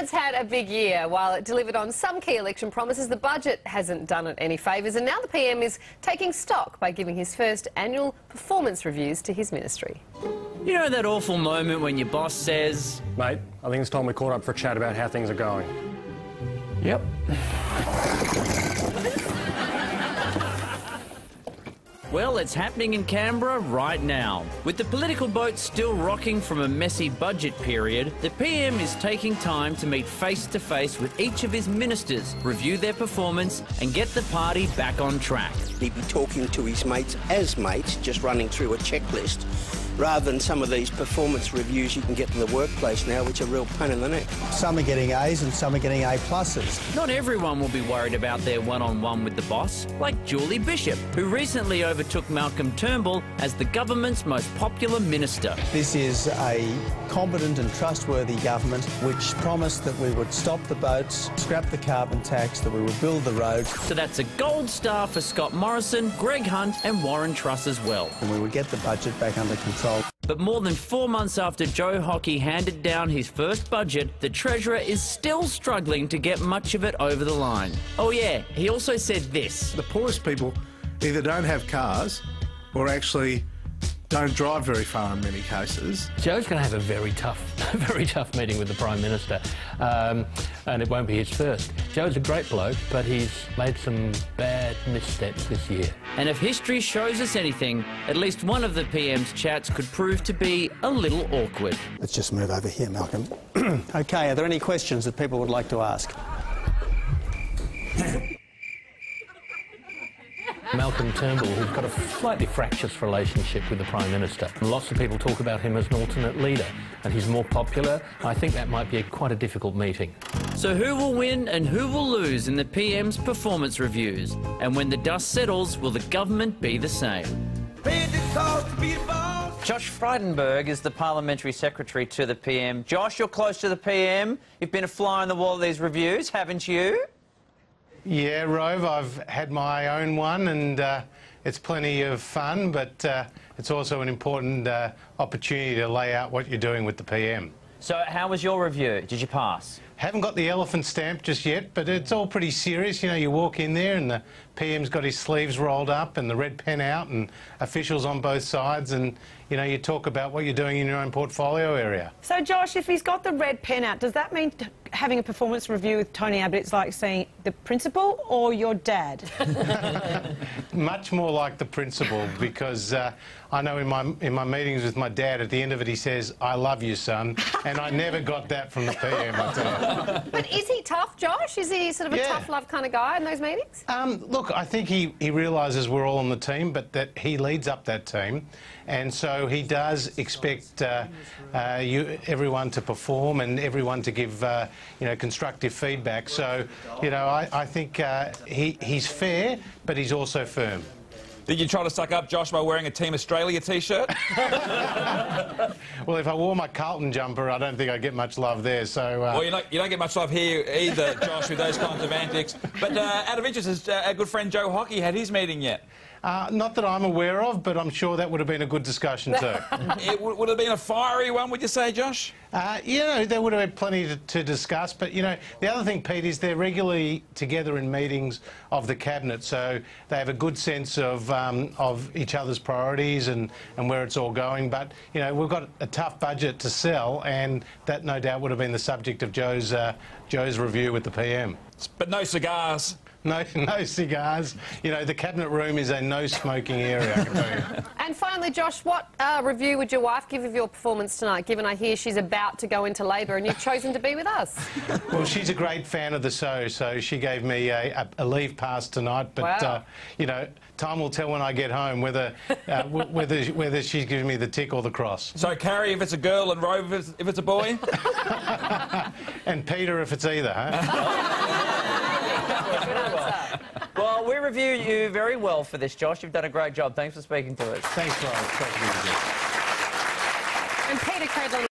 Government's had a big year. While it delivered on some key election promises, the budget hasn't done it any favours, and now the PM is taking stock by giving his first annual performance reviews to his ministry. You know that awful moment when your boss says, "Mate, I think it's time we caught up for a chat about how things are going." "Yep." Well, it's happening in Canberra right now. With the political boat still rocking from a messy budget period, the PM is taking time to meet face-to-face with each of his ministers, review their performance and get the party back on track. He'd be talking to his mates as mates, just running through a checklist, rather than some of these performance reviews you can get in the workplace now, which are a real pain in the neck. Some are getting A's and some are getting A+. Not everyone will be worried about their one-on-one with the boss, like Julie Bishop, who recently overtook Malcolm Turnbull as the government's most popular minister. This is a competent and trustworthy government which promised that we would stop the boats, scrap the carbon tax, that we would build the roads. So that's a gold star for Scott Morrison, Greg Hunt and Warren Truss as well. And we would get the budget back under control. But more than 4 months after Joe Hockey handed down his first budget, the Treasurer is still struggling to get much of it over the line. Oh yeah, he also said this. The poorest people either don't have cars or actually don't drive very far in many cases. Joe's going to have a very tough meeting with the Prime Minister, and it won't be his first. Joe's a great bloke, but he's made some bad missteps this year. And if history shows us anything, at least one of the PM's chats could prove to be a little awkward. Let's just move over here, Malcolm. OK, are there any questions that people would like to ask? Malcolm Turnbull, who's got a slightly fractious relationship with the Prime Minister. Lots of people talk about him as an alternate leader, and he's more popular. I think that might be quite a difficult meeting. So who will win and who will lose in the PM's performance reviews? And when the dust settles, will the government be the same? Josh Frydenberg is the Parliamentary Secretary to the PM. Josh, you're close to the PM. You've been a fly on the wall of these reviews, haven't you? Yeah, Rove, I've had my own one and it's plenty of fun, but it's also an important opportunity to lay out what you're doing with the PM. So how was your review? Did you pass? Haven't got the elephant stamp just yet, but it's all pretty serious. You know, you walk in there and the PM's got his sleeves rolled up and the red pen out and officials on both sides, and, you know, you talk about what you're doing in your own portfolio area. So, Josh, if he's got the red pen out, does that mean having a performance review with Tony Abbott's like seeing the principal or your dad? Much more like the principal, because I know in my meetings with my dad, at the end of it he says, "I love you, son," and I never got that from the PM, I tell you. But is he tough, Josh? Is he sort of a tough love kind of guy in those meetings? Look, I think he realises we're all on the team, but that he leads up that team, and so he does expect everyone to perform and everyone to give you know, constructive feedback. So, you know, I think he's fair, but he's also firm. Did you try to suck up Josh by wearing a Team Australia T-shirt? Well, if I wore my Carlton jumper, I don't think I'd get much love there, so... Well, you don't get much love here either, Josh, with those kinds of antics. But out of interest, has our good friend Joe Hockey had his meeting yet? Not that I'm aware of, but I'm sure that would have been a good discussion too. Would it have been a fiery one, would you say, Josh? You know, there would have been plenty to discuss, but, you know, the other thing, Pete, is they're regularly together in meetings of the Cabinet, so they have a good sense of each other's priorities and where it's all going. But, you know, we've got a tough budget to sell, and that no doubt would have been the subject of Joe's review with the PM. But no cigars. No cigars. You know, the Cabinet room is a no-smoking area, I can tell you. And finally, Josh, what review would your wife give of your performance tonight, given I hear she's about to go into labour and you've chosen to be with us? Well, she's a great fan of the show, so she gave me a leave pass tonight. But, wow. You know, time will tell when I get home whether she's giving me the tick or the cross. So, Carrie if it's a girl and Rove if it's a boy? And Peter if it's either, huh? Well, we review you very well for this, Josh. You've done a great job. Thanks for speaking to us. Thanks, Ryan. And Peter Cradle.